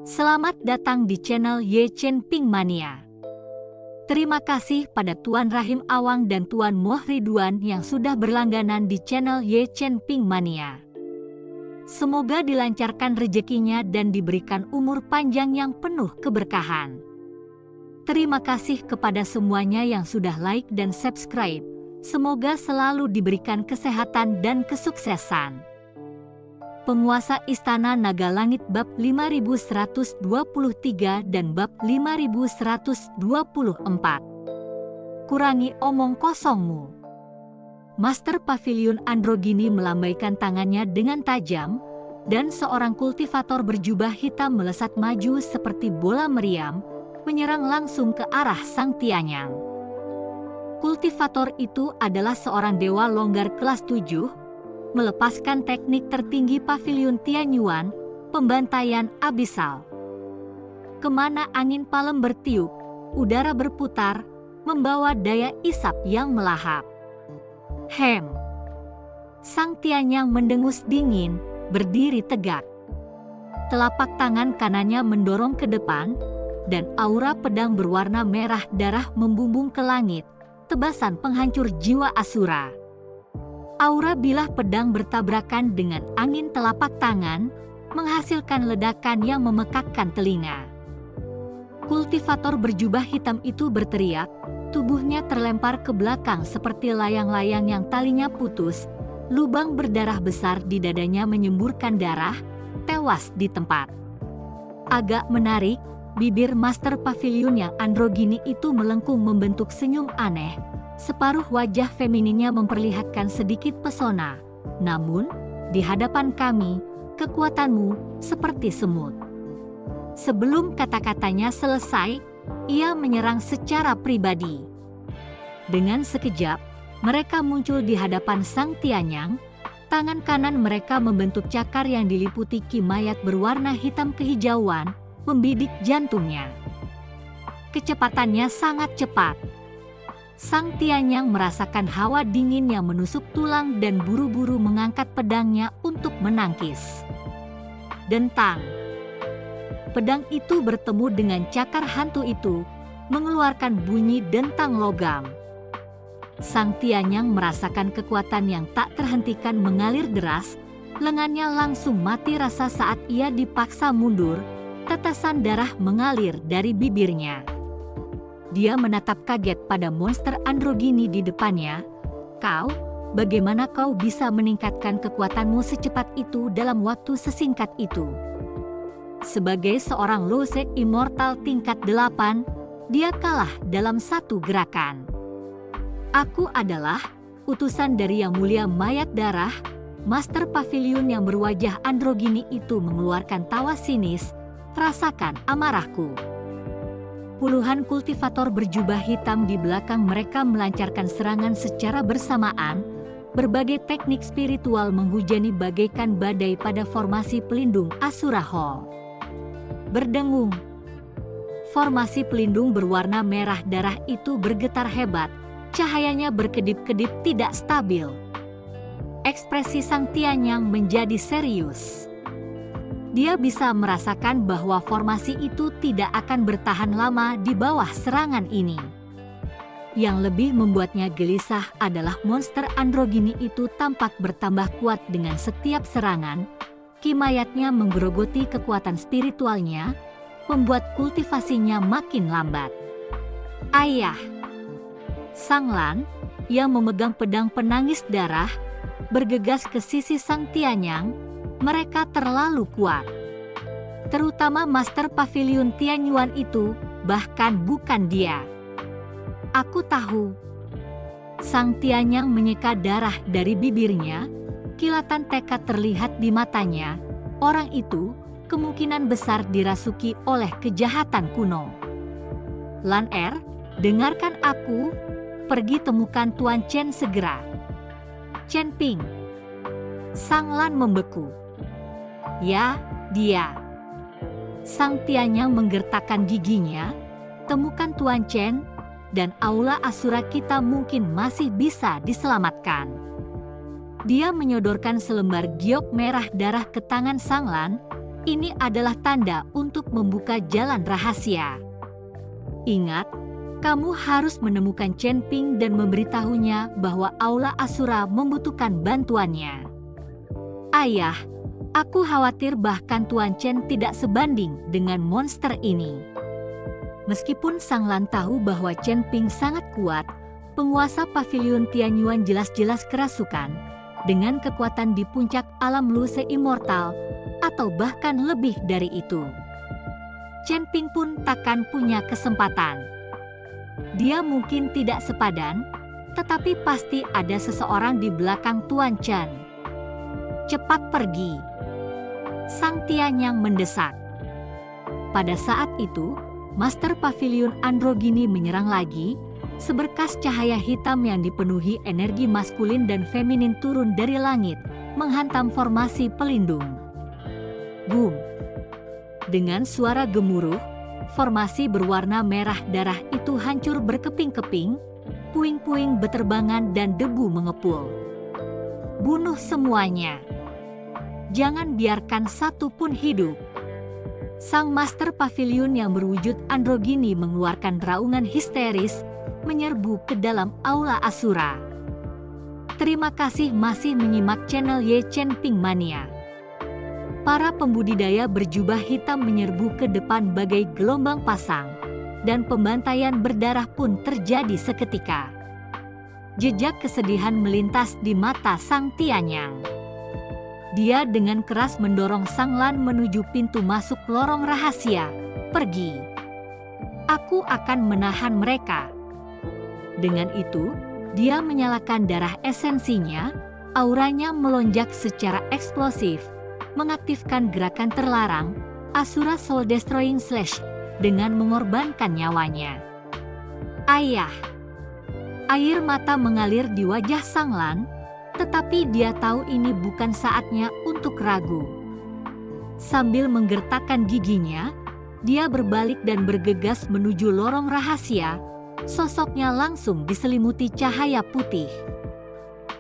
Selamat datang di channel Ye Chen Ping Mania. Terima kasih pada Tuan Rahim Awang dan Tuan Moh Ridwan yang sudah berlangganan di channel Ye Chen Ping Mania. Semoga dilancarkan rezekinya dan diberikan umur panjang yang penuh keberkahan. Terima kasih kepada semuanya yang sudah like dan subscribe. Semoga selalu diberikan kesehatan dan kesuksesan. Penguasa Istana Naga Langit bab 5123 dan bab 5124. Kurangi omong kosongmu. Master Pavilion Androgini melambaikan tangannya dengan tajam, dan seorang kultivator berjubah hitam melesat maju seperti bola meriam, menyerang langsung ke arah Sang Tianyang. Kultivator itu adalah seorang dewa longgar kelas 7, melepaskan teknik tertinggi Pavilion Tianyuan, pembantaian abisal. Kemana angin palem bertiup, udara berputar, membawa daya isap yang melahap. Sang Tianyang mendengus dingin, berdiri tegak. Telapak tangan kanannya mendorong ke depan, dan aura pedang berwarna merah darah membumbung ke langit, tebasan penghancur jiwa Asura. Aura bilah pedang bertabrakan dengan angin telapak tangan, menghasilkan ledakan yang memekakkan telinga. Kultivator berjubah hitam itu berteriak, tubuhnya terlempar ke belakang seperti layang-layang yang talinya putus, lubang berdarah besar di dadanya menyemburkan darah, tewas di tempat. Agak menarik, bibir Master Pavilion yang androgini itu melengkung membentuk senyum aneh. Separuh wajah femininnya memperlihatkan sedikit pesona, namun di hadapan kami, kekuatanmu seperti semut. Sebelum kata-katanya selesai, ia menyerang secara pribadi. Dengan sekejap, mereka muncul di hadapan Sang Tianyang. Tangan kanan mereka membentuk cakar yang diliputi kimayat berwarna hitam kehijauan, membidik jantungnya. Kecepatannya sangat cepat. Sang Tianyang merasakan hawa dingin yang menusuk tulang dan buru-buru mengangkat pedangnya untuk menangkis. Dentang. Pedang itu bertemu dengan cakar hantu itu, mengeluarkan bunyi dentang logam. Sang Tianyang merasakan kekuatan yang tak terhentikan mengalir deras, lengannya langsung mati rasa saat ia dipaksa mundur, tetesan darah mengalir dari bibirnya. Dia menatap kaget pada monster androgini di depannya. Kau, bagaimana kau bisa meningkatkan kekuatanmu secepat itu dalam waktu sesingkat itu? Sebagai seorang Lose Immortal tingkat 8, dia kalah dalam satu gerakan. Aku adalah utusan dari Yang Mulia Mayat Darah. Master Pavilion yang berwajah androgini itu mengeluarkan tawa sinis. Rasakan amarahku. Puluhan kultivator berjubah hitam di belakang mereka melancarkan serangan secara bersamaan. Berbagai teknik spiritual menghujani bagaikan badai pada formasi pelindung Asura Hall. Berdengung. Formasi pelindung berwarna merah darah itu bergetar hebat. Cahayanya berkedip-kedip tidak stabil. Ekspresi Sang Tianyang menjadi serius. Dia bisa merasakan bahwa formasi itu tidak akan bertahan lama di bawah serangan ini. Yang lebih membuatnya gelisah adalah monster androgini itu tampak bertambah kuat dengan setiap serangan. Kimayatnya menggerogoti kekuatan spiritualnya, membuat kultivasinya makin lambat. Ayah! Sang Lan, yang memegang pedang penangis darah, bergegas ke sisi Sang Tianyang. Mereka terlalu kuat. Terutama Master Pavilion Tianyuan itu, bahkan bukan dia. Aku tahu. Sang Tianyang menyeka darah dari bibirnya, kilatan tekad terlihat di matanya. Orang itu kemungkinan besar dirasuki oleh kejahatan kuno. Lan dengarkan aku, pergi temukan Tuan Chen segera. Chen Ping. Sang Lan membeku. Ya, dia. Sang Tianyang menggertakkan giginya, temukan Tuan Chen, dan aula Asura kita mungkin masih bisa diselamatkan. Dia menyodorkan selembar giok merah darah ke tangan Sang Lan, Ini adalah tanda untuk membuka jalan rahasia. Ingat, kamu harus menemukan Chen Ping dan memberitahunya bahwa Aula Asura membutuhkan bantuannya. Ayah, aku khawatir bahkan Tuan Chen tidak sebanding dengan monster ini. Meskipun Sang Lan tahu bahwa Chen Ping sangat kuat, penguasa Pavilion Tianyuan jelas-jelas kerasukan, dengan kekuatan di puncak alam Luse Immortal, atau bahkan lebih dari itu. Chen Ping pun takkan punya kesempatan. Dia mungkin tidak sepadan, tetapi pasti ada seseorang di belakang Tuan Chen. Cepat pergi. Sang Tianyang mendesak. Pada saat itu, Master Pavilion Androgini menyerang lagi. Seberkas cahaya hitam yang dipenuhi energi maskulin dan feminin turun dari langit, menghantam formasi pelindung. Boom! Dengan suara gemuruh, formasi berwarna merah darah itu hancur berkeping-keping, puing-puing beterbangan dan debu mengepul. Bunuh semuanya. Jangan biarkan satu pun hidup. Sang Master Pavilion yang berwujud androgini mengeluarkan raungan histeris, menyerbu ke dalam Aula Asura. Terima kasih masih menyimak channel Ye Chen Ping Mania. Para pembudidaya berjubah hitam menyerbu ke depan bagai gelombang pasang, dan pembantaian berdarah pun terjadi seketika. Jejak kesedihan melintas di mata Sang Tianyang. Dia dengan keras mendorong Sang Lan menuju pintu masuk lorong rahasia. Pergi. Aku akan menahan mereka. Dengan itu, dia menyalakan darah esensinya, auranya melonjak secara eksplosif, mengaktifkan gerakan terlarang, Asura Soul Destroying Slash, dengan mengorbankan nyawanya. Ayah! Air mata mengalir di wajah Sang Lan, tetapi dia tahu ini bukan saatnya untuk ragu. Sambil menggertakkan giginya, dia berbalik dan bergegas menuju lorong rahasia. Sosoknya langsung diselimuti cahaya putih.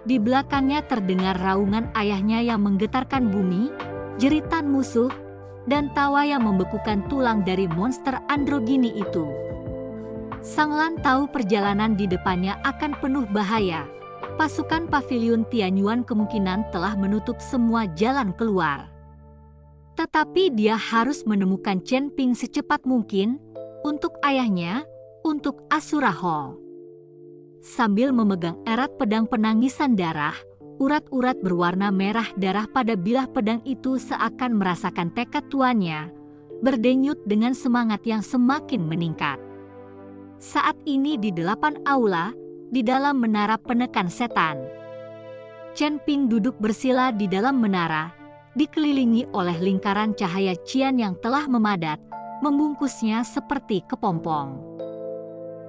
Di belakangnya terdengar raungan ayahnya yang menggetarkan bumi, jeritan musuh, dan tawa yang membekukan tulang dari monster androgini itu. Sang Lan tahu perjalanan di depannya akan penuh bahaya. Pasukan Pavilion Tianyuan kemungkinan telah menutup semua jalan keluar. Tetapi dia harus menemukan Chen Ping secepat mungkin, untuk ayahnya, untuk Asura Hall. Sambil memegang erat pedang penangisan darah, urat-urat berwarna merah darah pada bilah pedang itu seakan merasakan tekad tuannya, berdenyut dengan semangat yang semakin meningkat. Saat ini di 8 aula, di dalam menara penekan setan. Chen Ping duduk bersila di dalam menara, dikelilingi oleh lingkaran cahaya cian yang telah memadat, membungkusnya seperti kepompong.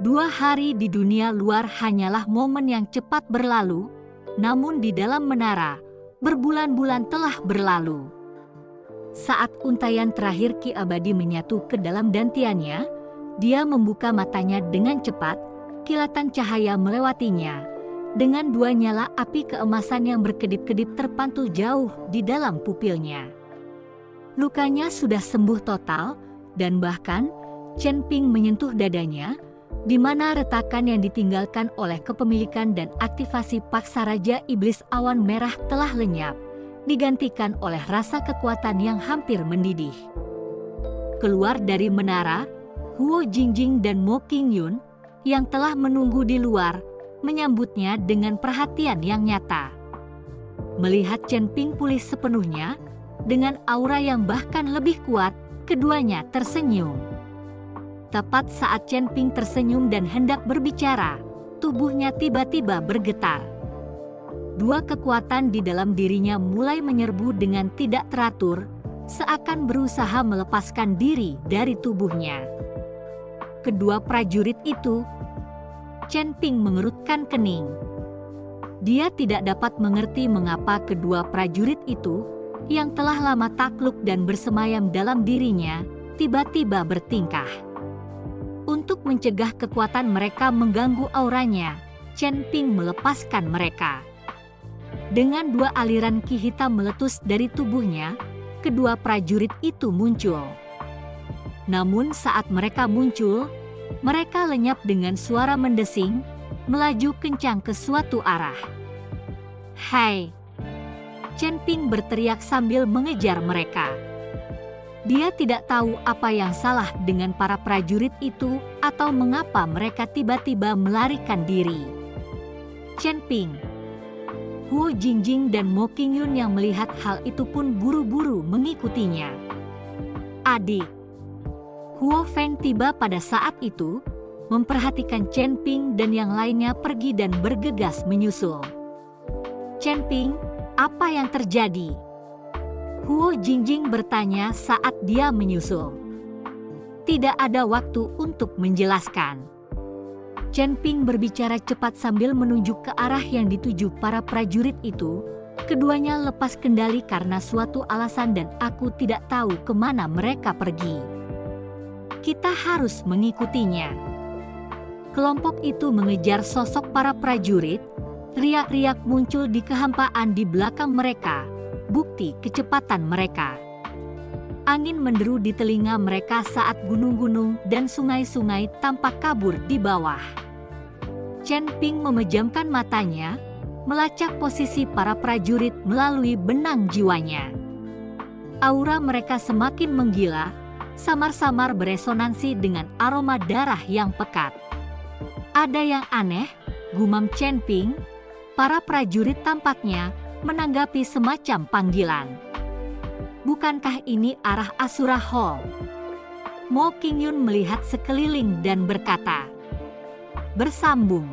2 hari di dunia luar hanyalah momen yang cepat berlalu, namun di dalam menara, berbulan-bulan telah berlalu. Saat untayan terakhir Ki Abadi menyatu ke dalam dantiannya, dia membuka matanya dengan cepat, kilatan cahaya melewatinya. Dengan 2 nyala api keemasan yang berkedip-kedip terpantul jauh di dalam pupilnya. Lukanya sudah sembuh total, dan bahkan Chen Ping menyentuh dadanya, di mana retakan yang ditinggalkan oleh kepemilikan dan aktivasi paksa Raja Iblis Awan Merah telah lenyap, digantikan oleh rasa kekuatan yang hampir mendidih. Keluar dari menara, Huo Jingjing dan Mo Qingyun, yang telah menunggu di luar, menyambutnya dengan perhatian yang nyata. Melihat Chen Ping pulih sepenuhnya, dengan aura yang bahkan lebih kuat, keduanya tersenyum. Tepat saat Chen Ping tersenyum dan hendak berbicara, tubuhnya tiba-tiba bergetar. 2 kekuatan di dalam dirinya mulai menyerbu dengan tidak teratur, seakan berusaha melepaskan diri dari tubuhnya. Kedua prajurit itu, Chen Ping mengerutkan kening. Dia tidak dapat mengerti mengapa kedua prajurit itu, yang telah lama takluk dan bersemayam dalam dirinya, tiba-tiba bertingkah. Untuk mencegah kekuatan mereka mengganggu auranya, Chen Ping melepaskan mereka. Dengan 2 aliran ki hitam meletus dari tubuhnya, kedua prajurit itu muncul. Namun saat mereka muncul, mereka lenyap dengan suara mendesing, melaju kencang ke suatu arah. "Hai!" Chen Ping berteriak sambil mengejar mereka. Dia tidak tahu apa yang salah dengan para prajurit itu atau mengapa mereka tiba-tiba melarikan diri. Chen Ping, Huo Jingjing dan Mo Qingyun yang melihat hal itu pun buru-buru mengikutinya. "Adik." Huo Feng tiba pada saat itu, memperhatikan Chen Ping dan yang lainnya pergi dan bergegas menyusul. "Chen Ping, apa yang terjadi?" Huo Jingjing bertanya saat dia menyusul. Tidak ada waktu untuk menjelaskan. Chen Ping berbicara cepat sambil menunjuk ke arah yang dituju para prajurit itu. Keduanya lepas kendali karena suatu alasan dan aku tidak tahu kemana mereka pergi. Kita harus mengikutinya. Kelompok itu mengejar sosok para prajurit. Riak-riak muncul di kehampaan di belakang mereka. Bukti kecepatan mereka. Angin menderu di telinga mereka saat gunung-gunung dan sungai-sungai tampak kabur di bawah. Chen Ping memejamkan matanya, melacak posisi para prajurit melalui benang jiwanya. Aura mereka semakin menggila, samar-samar beresonansi dengan aroma darah yang pekat. "Ada yang aneh," gumam Chen Ping. Para prajurit tampaknya menanggapi semacam panggilan. "Bukankah ini arah Asura Hall?" Mo Qingyun melihat sekeliling dan berkata, "Bersambung."